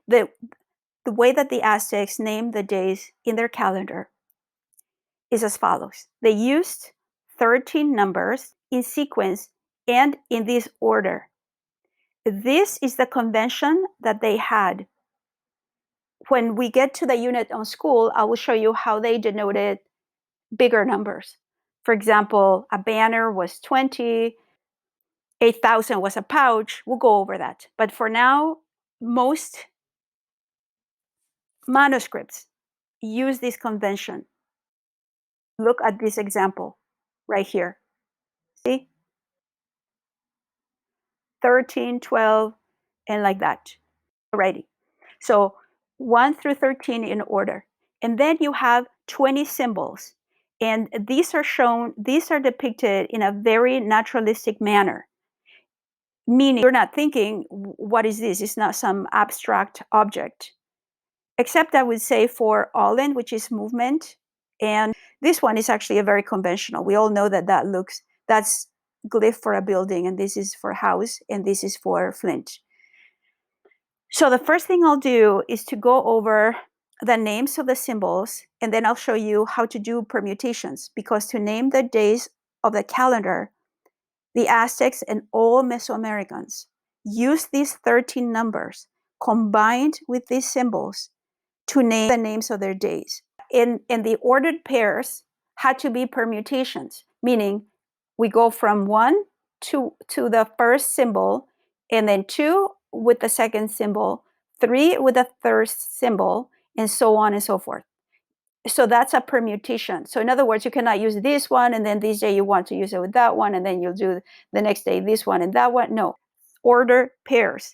The way that the Aztecs named the days in their calendar is as follows. They used 13 numbers in sequence and in this order. This is the convention that they had. When we get to the unit on school, I will show you how they denoted bigger numbers. For example, a banner was 20, 8,000 was a pouch. We'll go over that. But for now, most manuscripts use this convention. Look at this example right here. See? 13, 12, and like that. Alrighty. So 1 through 13 in order. And then you have 20 symbols. And these are depicted in a very naturalistic manner. Meaning you're not thinking, what is this? It's not some abstract object. Except I would say for Allen, which is movement. And this one is actually a very conventional. We all know that's glyph for a building, and this is for house, and this is for flint. So the first thing I'll do is to go over the names of the symbols, and then I'll show you how to do permutations, because to name the days of the calendar, the Aztecs and all Mesoamericans used these 13 numbers combined with these symbols to name the names of their days. And the ordered pairs had to be permutations, meaning we go from 1 to the first symbol, and then 2 with the second symbol, 3 with the third symbol, and so on and so forth. So that's a permutation. So in other words, you cannot use this one, and then this day you want to use it with that one, and then you'll do the next day this one and that one. No. Order pairs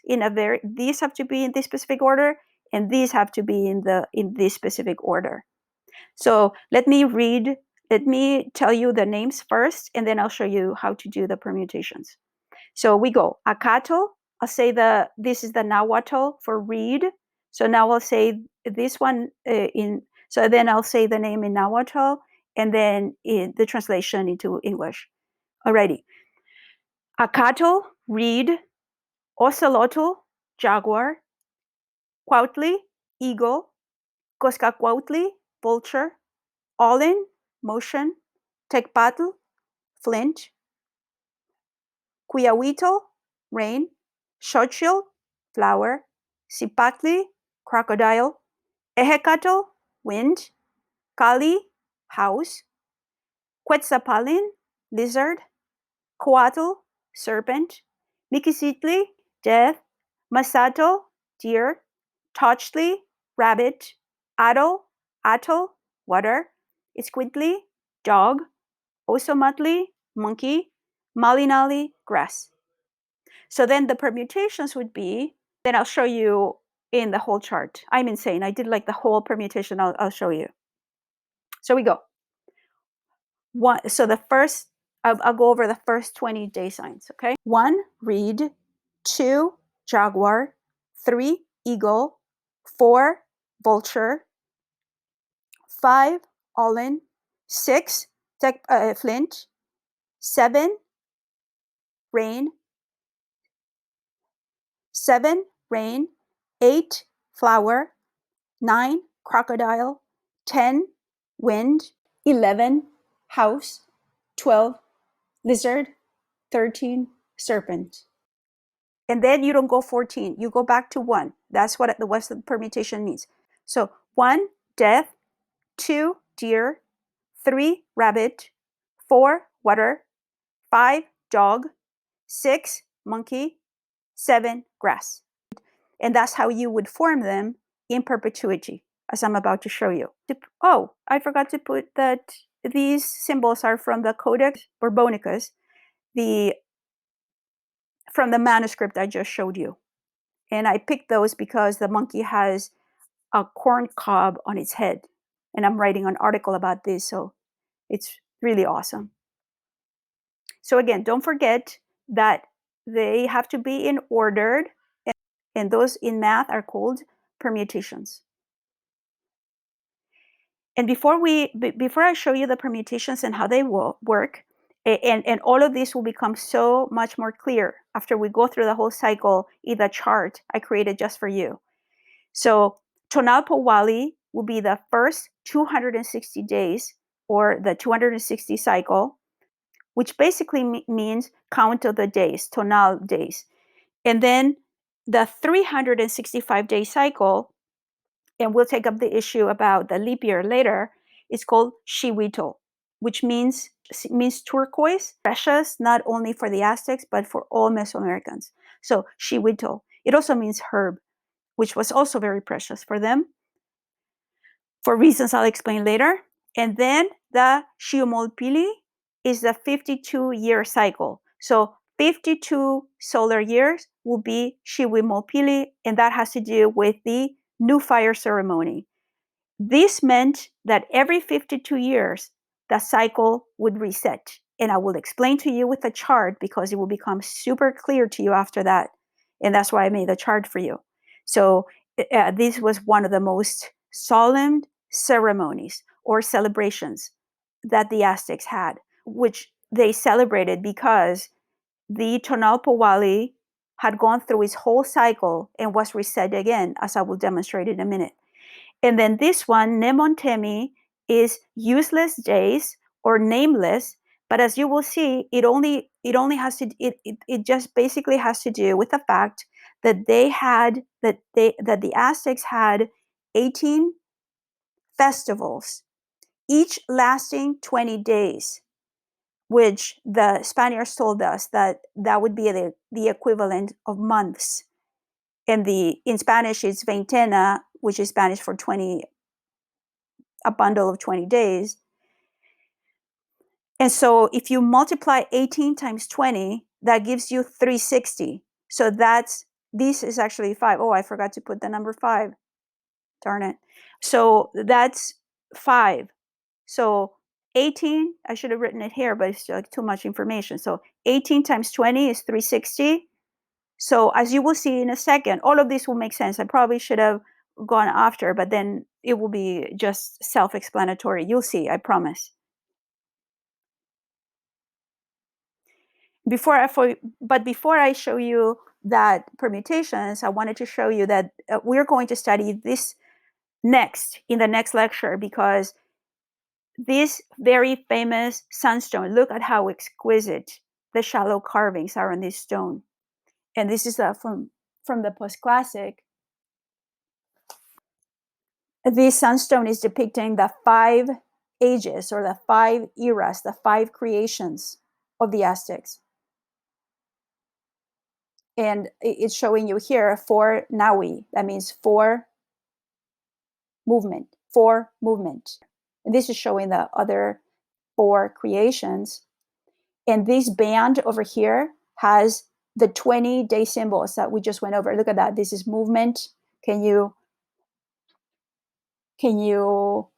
these have to be in this specific order, and these have to be in this specific order. So let me tell you the names first, and then I'll show you how to do the permutations. So we go Acatl. I'll say this is the Nahuatl for reed. So now I'll say this one so then I'll say the name in Nahuatl, and then in the translation into English. Alrighty. Acatl, reed. Ocelotl, jaguar. Cuautli, eagle. Coscacuautli, vulture. Allen, motion. Tecpatl, flint. Cuyahuitl, rain. Xochitl, flower. Cipactli, crocodile. Ehecatl, wind. Cali, house. Quetzalpalin, lizard. Coatl, serpent. Miquicitli, death. Masatl, deer. Tochtli, rabbit. Atl, water. Isquintli, dog. Ozomatli, monkey. Malinali, grass. So then the permutations would be, then I'll show you in the whole chart. I'm insane. I did like the whole permutation. I'll show you. So we go. So the first, I'll go over the first 20 day signs, okay? 1, reed. 2, jaguar. 3, eagle. 4, vulture. 5, Allen. 6, flint. 7, rain. 7, rain. 8, flower. 9, crocodile. 10, wind. 11, house. 12, lizard. 13, serpent. And then you don't go 14. You go back to 1. That's what the Western permutation means. So 1, death. 2, deer. 3, rabbit. 4, water. 5, dog. 6, monkey. 7, grass. And that's how you would form them in perpetuity, as I'm about to show you. Oh, I forgot to put that these symbols are from the Codex Borbonicus, from the manuscript I just showed you. And I picked those because the monkey has a corn cob on its head. And I'm writing an article about this, so it's really awesome. So again, don't forget that they have to be in ordered, and those in math are called permutations. And before I show you the permutations and how they work, and all of this will become so much more clear after we go through the whole cycle in the chart I created just for you. So Tonalpowali will be the first 260 days, or the 260 cycle, which basically means count of the days, tonal days. And then the 365-day cycle, and we'll take up the issue about the leap year later, is called Xihuitl, which means turquoise, precious, not only for the Aztecs, but for all Mesoamericans. So Xihuitl. It also means herb, which was also very precious for them, for reasons I'll explain later. And then the Xiumolpili is the 52-year cycle. So 52 solar years will be Xiuimolpili, and that has to do with the new fire ceremony. This meant that every 52 years, the cycle would reset. And I will explain to you with a chart, because it will become super clear to you after that. And that's why I made the chart for you. So this was one of the most solemn ceremonies or celebrations that the Aztecs had, which they celebrated because the Tonalpowali had gone through its whole cycle and was reset again, as I will demonstrate in a minute. And then this one, Nemontemi, is useless days or nameless. But as you will see, it only has to it just basically has to do with the fact that the Aztecs had 18 festivals, each lasting 20 days, which the Spaniards told us that would be the equivalent of months. And in Spanish, it's veintena, which is Spanish for 20, a bundle of 20 days. And so if you multiply 18 times 20, that gives you 360. So this is actually 5. Oh, I forgot to put the number 5. Darn it. So that's 5. So 18, I should have written it here, but it's like too much information. So 18 times 20 is 360. So as you will see in a second, all of this will make sense. I probably should have gone after, but then it will be just self-explanatory. You'll see, I promise. Before I show you that permutations, I wanted to show you that we're going to study this next in the next lecture, because this very famous sunstone, look at how exquisite the shallow carvings are on this stone. And this is from the post-classic. This sunstone is depicting the 5 ages, or the 5 eras, the 5 creations of the Aztecs. And it's showing you here 4 naui. That means 4 movement. And this is showing the other 4 creations. And this band over here has the 20-day symbols that we just went over. Look at that. This is movement. Can you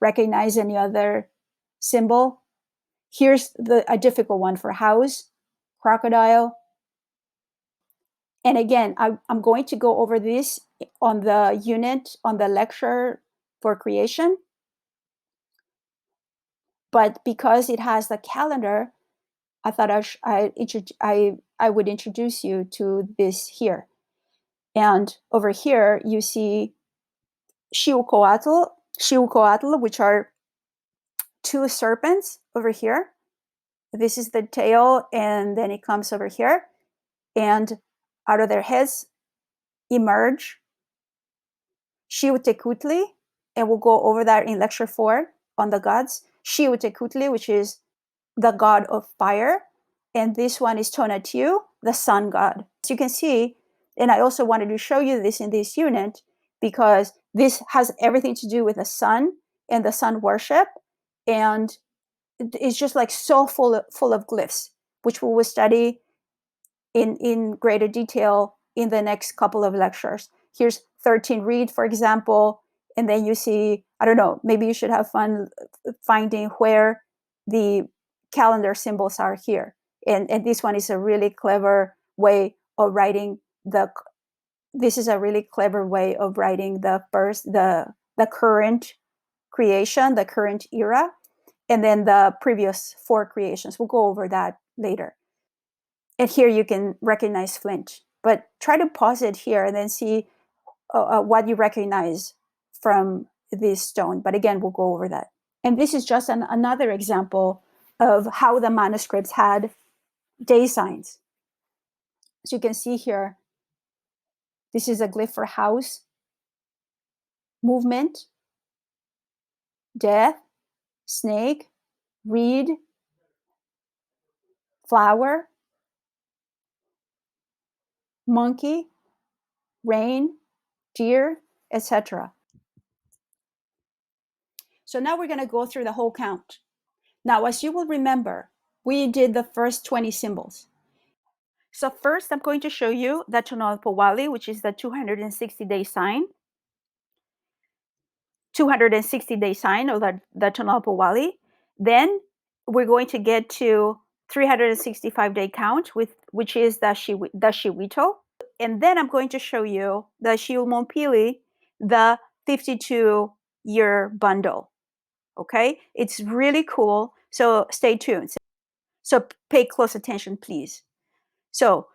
recognize any other symbol? Here's a difficult one for house, crocodile. And again, I'm going to go over this on the unit, on the lecture for creation. But because it has the calendar, I thought I would introduce you to this here. And over here, you see Xiucoatl, which are 2 serpents over here. This is the tail, and then it comes over here. And out of their heads emerge Xiuhtecutli, and we'll go over that in lecture 4 on the gods. Xiuhtecutli, which is the god of fire, and this one is Tonatiuh, the sun god. As you can see, and I also wanted to show you this in this unit, because this has everything to do with the sun and the sun worship, and it's just like so full of glyphs, which we will study in greater detail in the next couple of lectures. Here's 13 reed, for example, and then you see, I don't know, maybe you should have fun finding where the calendar symbols are here. And this one is a really clever way of writing the current creation, the current era, and then the previous 4 creations. We'll go over that later. And here you can recognize flint, but try to pause it here and then see what you recognize from this stone. But again, we'll go over that. And this is just another example of how the manuscripts had day signs. So you can see here, this is a glyph for house, movement, death, snake, reed, flower, monkey, rain, deer, etc. So now we're going to go through the whole count. Now, as you will remember, we did the first 20 symbols. So first, I'm going to show you the Tonalpowali, which is the 260-day sign. 260-day sign of the Tonalpowali. Then we're going to get to 365-day count, which is the Shiwito. And then I'm going to show you the Shiumompili, the 52-year bundle. Okay, it's really cool. So stay tuned. So pay close attention, please. So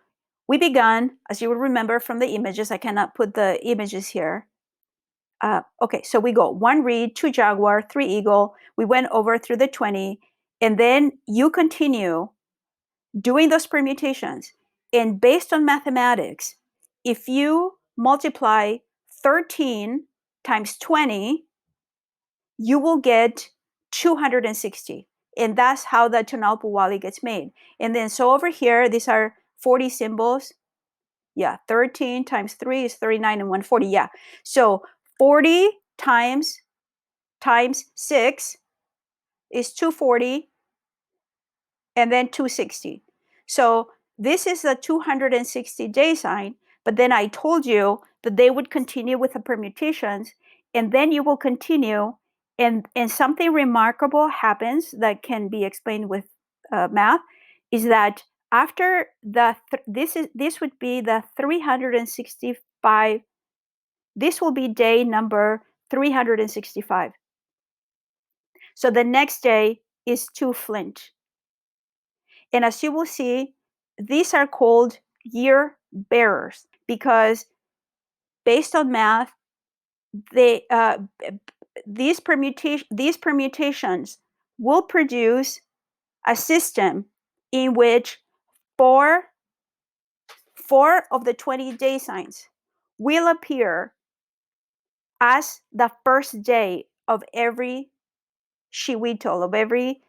we began, as you will remember from the images, I cannot put the images here. Okay, so we go 1 reed, 2 jaguar, 3 eagle. We went over through the 20, and then you continue doing those permutations. And based on mathematics, if you multiply 13 times 20, you will get 260. And that's how the Tonalpowali gets made. And then so over here, these are 40 symbols. Yeah, 13 times 3 is 39 and 140. Yeah. So 40 times 6 is 240 and then 260. So this is a 260-day sign, but then I told you that they would continue with the permutations, and then you will continue, and something remarkable happens that can be explained with math, is that after this would be the 365. This will be day number 365. So the next day is 2 flint. And as you will see, these are called year bearers because based on math, these permutations will produce a system in which four of the 20 day signs will appear as the first day of every Shiwito, of every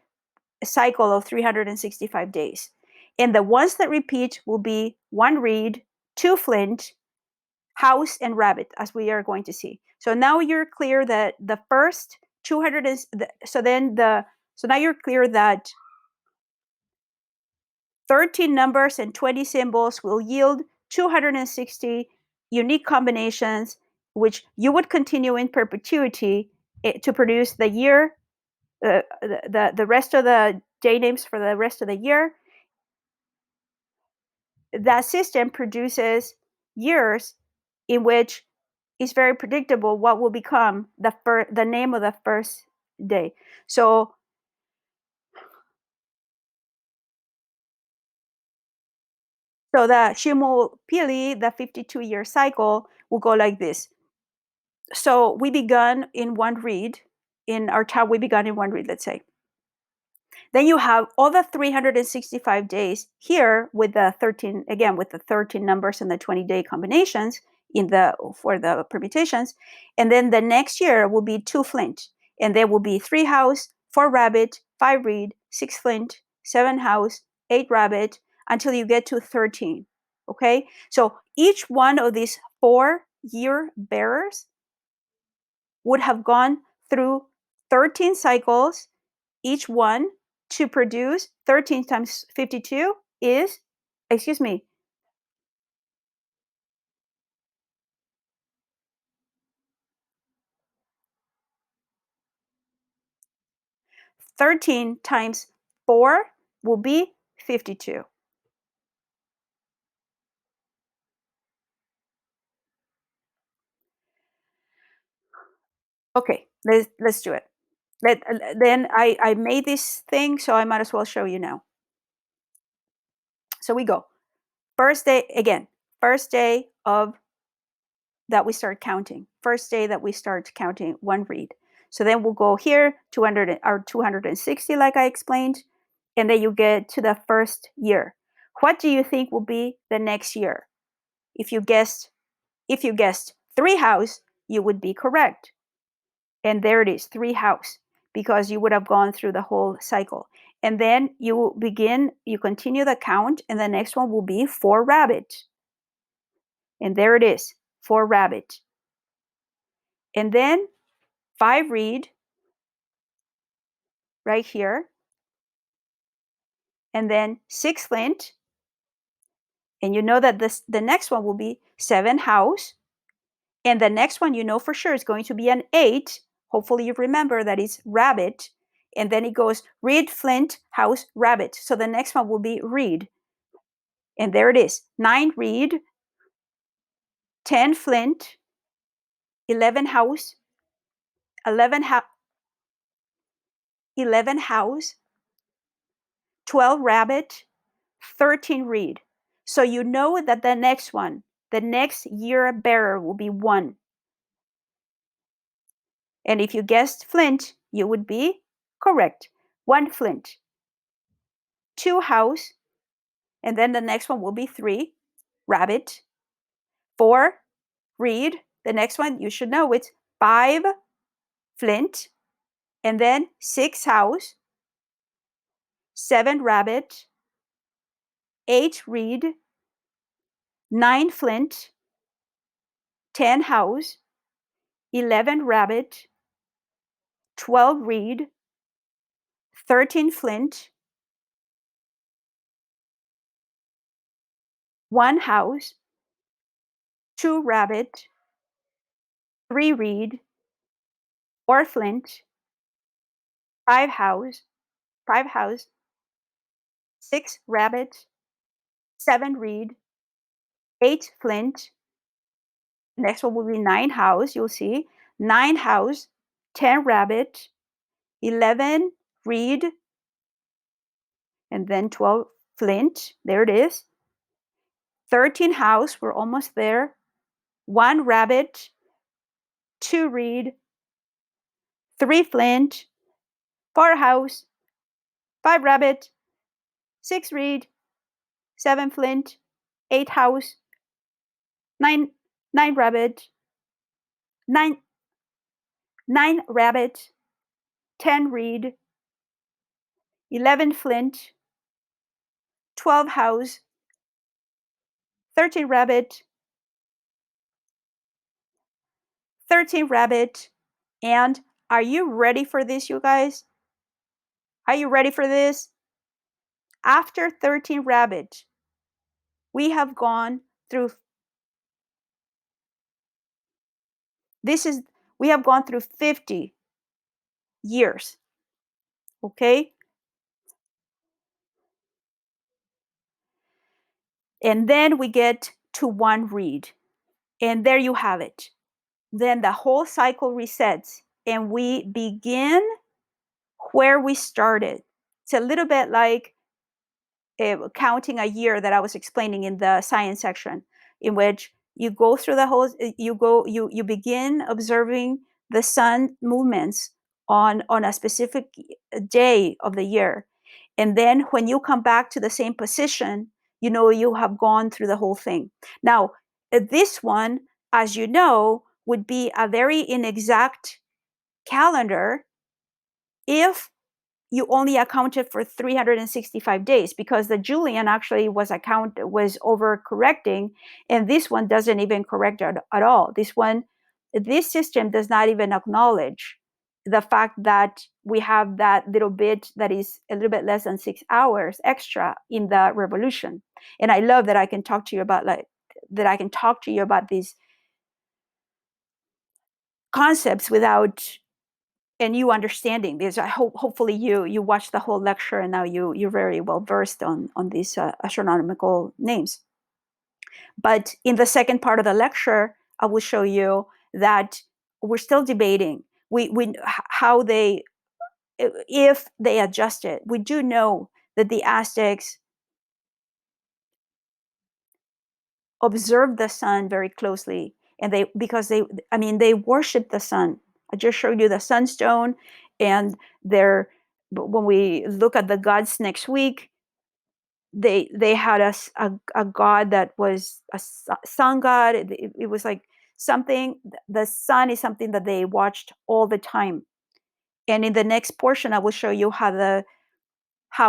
cycle of 365 days. And the ones that repeat will be 1 reed, 2 flint, house, and rabbit, as we are going to see. So now you're clear that the first 200 is, so now you're clear that 13 numbers and 20 symbols will yield 260 unique combinations, which you would continue in perpetuity to produce the year, the rest of the day names for the rest of the year. That system produces years in which it's very predictable what will become the name of the first day. So the Shimopili, the 52-year cycle, will go like this. So we begun in 1 reed. In our child, we began in 1 reed, let's say. Then you have all the 365 days here with the 13, again, with the 13 numbers and the 20-day combinations for the permutations. And then the next year will be 2 flint. And there will be 3 house, 4 rabbit, 5 reed, 6 flint, 7 house, 8 rabbit, until you get to 13. Okay? So each one of these 4 year bearers would have gone through 13 cycles, each one, to produce 13 times 52 is, excuse me, 13 times 4 will be 52. Okay, let's do it. Then I made this thing, so I might as well show you now. So we go. First day, again, first day of that we start counting. First day that we start counting one read. So then we'll go here, 200 or 260, like I explained, and then you get to the first year. What do you think will be the next year? If you guessed 3 house, you would be correct. And there it is, 3 house, because you would have gone through the whole cycle. And then you continue the count, and the next one will be 4 rabbit. And there it is, 4 rabbit. And then 5 reed right here. And then 6 flint. And you know that the next one will be 7 house. And the next one you know for sure is going to be an 8. Hopefully you remember that it's rabbit. And then it goes reed, flint, house, rabbit. So the next one will be reed. And there it is, 9 reed, 10 flint, 11 house, 11 house, 12 rabbit, 13 reed. So you know that the next year bearer will be 1. And if you guessed flint, you would be correct. 1 flint, 2 house, and then the next one will be 3 rabbit, 4 reed. The next one you should know it's 5 flint, and then 6 house, 7 rabbit, 8 reed, 9 flint, 10 house, 11 rabbit, 12 reed, 13 flint, 1 house, 2 rabbit, 3 reed, 4 flint, 5 house, 6 rabbit, 7 reed, 8 flint. Next one will be 9 house, you'll see. 9 house, 10 rabbit, 11 reed, and then 12 flint. There it is. 13 house, we're almost there. 1 rabbit, 2 reed, 3 flint, 4 house, 5 rabbit, 6 reed, 7 flint, 8 house, 9 rabbit, 9 rabbit, 10 reed, 11 flint, 12 house, 13 rabbit, 13 rabbit. And are you ready for this, you guys? Are you ready for this? After 13 rabbit, we have gone through we have gone through 50 years. Okay? And then we get to 1 reed. And there you have it. Then the whole cycle resets and we begin where we started. It's a little bit like counting a year that I was explaining in the science section, in which you go through the whole, you begin observing the sun movements on a specific day of the year. And then when you come back to the same position, you know you have gone through the whole thing. Now, this one, as you know, would be a very inexact calendar if you only accounted for 365 days, because the Julian actually was overcorrecting, and this one doesn't even correct at all. This system does not even acknowledge the fact that we have that little bit that is a little bit less than 6 hours extra in the revolution. And I love that I can talk to you about these concepts without and you understanding this. I hopefully you watched the whole lecture and now you're very well versed on these astronomical names. But in the second part of the lecture, I will show you that we're still debating how they, if they adjust it. We do know that the Aztecs observed the sun very closely, and they worship the sun. I just showed you the sunstone, and when we look at the gods next week, they had a god that was a sun god. It was like something. The sun is something that they watched all the time. And in the next portion, I will show you how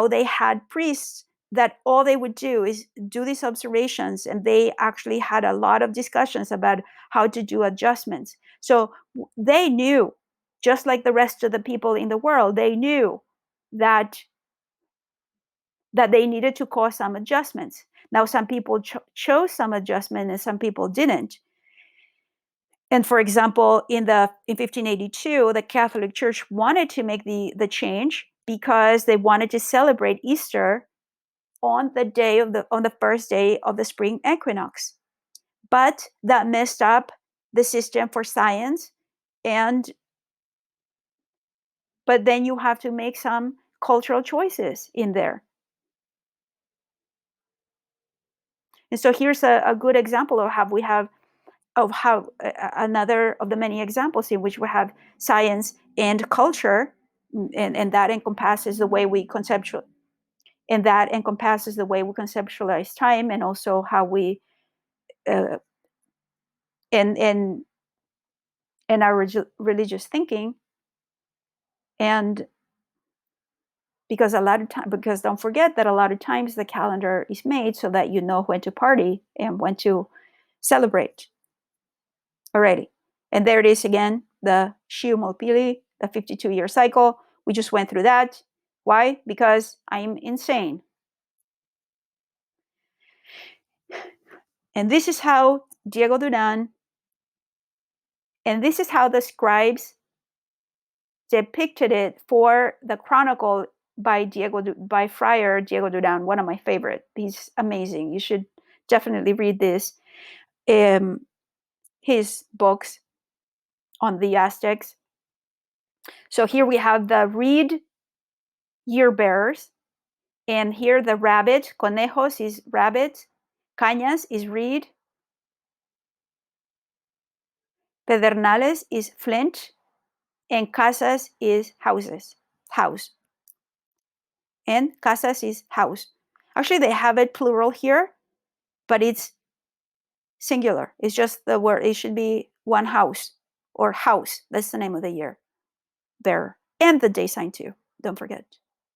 they had priests that all they would do is do these observations, and they actually had a lot of discussions about how to do adjustments. So they knew, just like the rest of the people in the world, they knew that they needed to cause some adjustments. Now, some people chose some adjustment and some people didn't. And for example, in 1582, the Catholic Church wanted to make the change because they wanted to celebrate Easter on the first day of the spring equinox. But that messed up the system for science, but then you have to make some cultural choices in there. And so here's a good example of how another of the many examples in which we have science and culture, and that encompasses the way we conceptualize time, and also how we uh, in our religious thinking. And because don't forget that a lot of times the calendar is made so that you know when to party and when to celebrate. Alrighty, and there it is again, the Shiumolpili, the 52-year cycle. We just went through that. Why? Because I'm insane. And this is how Diego Duran, and this is how the scribes depicted it for the chronicle by Friar Diego Duran, one of my favorite. He's amazing. You should definitely read this. His books on the Aztecs. So here we have the reed year bearers, and here the rabbit, conejos is rabbit, cañas is reed, pedernales is flint, and casas is house. And casas is house. Actually, they have it plural here, but it's singular. It's just the word. It should be one house or house. That's the name of the year bearer. And the day sign too. Don't forget.